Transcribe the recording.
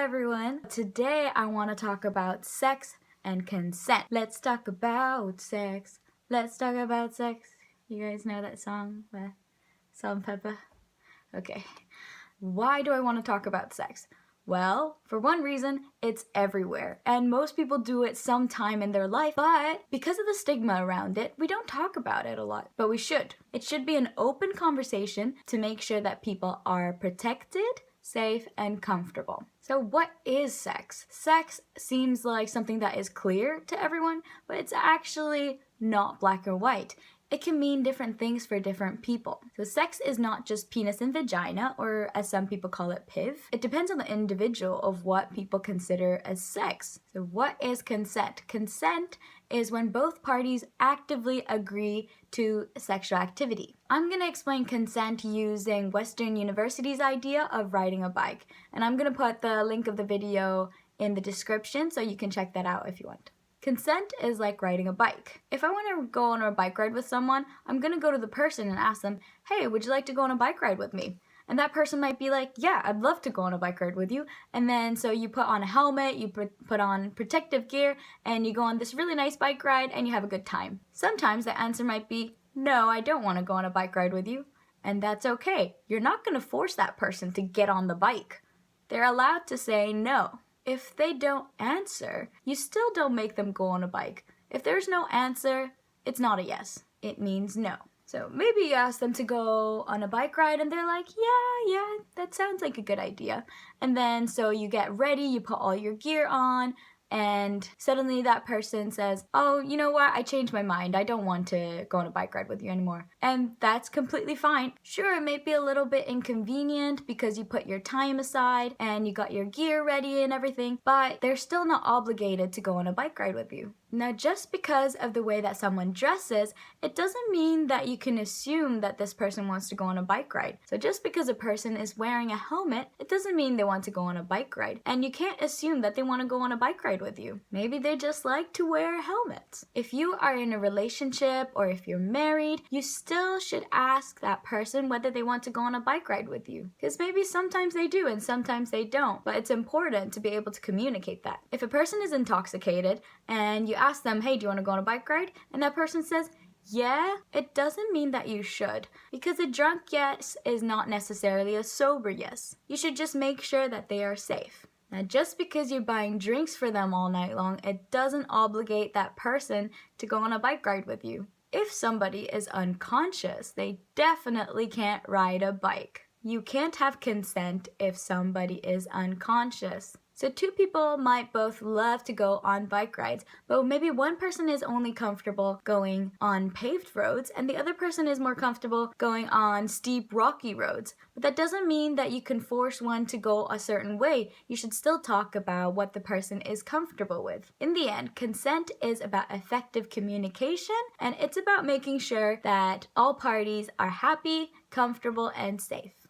everyone! Today I want to talk about sex and consent. Let's talk about sex. Let's talk about sex. You guys know that song by Salt-N-Pepa? Okay. Why do I want to talk about sex? Well, for one reason, it's everywhere, and most people do it sometime in their life, but because of the stigma around it, we don't talk about it a lot, but we should. It should be an open conversation to make sure that people are protected, safe, and comfortable. So what is sex? Sex seems like something that is clear to everyone, but it's actually not black or white. It can mean different things for different people. So sex is not just penis and vagina, or as some people call it, PIV. It depends on the individual of what people consider as sex. So what is consent? Consent is when both parties actively agree to sexual activity. I'm going to explain consent using Western University's idea of riding a bike. And I'm going to put the link of the video in the description so you can check that out if you want. Consent is like riding a bike. If I want to go on a bike ride with someone, I'm going to go to the person and ask them, hey, would you like to go on a bike ride with me? And that person might be like, yeah, I'd love to go on a bike ride with you. And then so you put on a helmet, you put on protective gear, and you go on this really nice bike ride and you have a good time. Sometimes the answer might be, no, I don't want to go on a bike ride with you. And that's okay. You're not going to force that person to get on the bike. They're allowed to say no. If they don't answer, you still don't make them go on a bike. If there's no answer, it's not a yes. It means no. So maybe you ask them to go on a bike ride and they're like, yeah, that sounds like a good idea. And then so you get ready, you put all your gear on, and suddenly that person says, oh, you know what, I changed my mind. I don't want to go on a bike ride with you anymore. And that's completely fine. Sure, it may be a little bit inconvenient because you put your time aside and you got your gear ready and everything, but they're still not obligated to go on a bike ride with you. Now, just because of the way that someone dresses, it doesn't mean that you can assume that this person wants to go on a bike ride. So just because a person is wearing a helmet, it doesn't mean they want to go on a bike ride. And you can't assume that they want to go on a bike ride with you. Maybe they just like to wear helmets. If you are in a relationship or if you're married, you still should ask that person whether they want to go on a bike ride with you. Because maybe sometimes they do and sometimes they don't. But it's important to be able to communicate that. If a person is intoxicated and you ask them, hey, do you want to go on a bike ride? And that person says, yeah, it doesn't mean that you should. Because a drunk yes is not necessarily a sober yes. You should just make sure that they are safe. Now, just because you're buying drinks for them all night long, it doesn't obligate that person to go on a bike ride with you. If somebody is unconscious, they definitely can't ride a bike. You can't have consent if somebody is unconscious. So two people might both love to go on bike rides, but maybe one person is only comfortable going on paved roads and the other person is more comfortable going on steep, rocky roads. But that doesn't mean that you can force one to go a certain way. You should still talk about what the person is comfortable with. In the end, consent is about effective communication, and it's about making sure that all parties are happy, comfortable, and safe.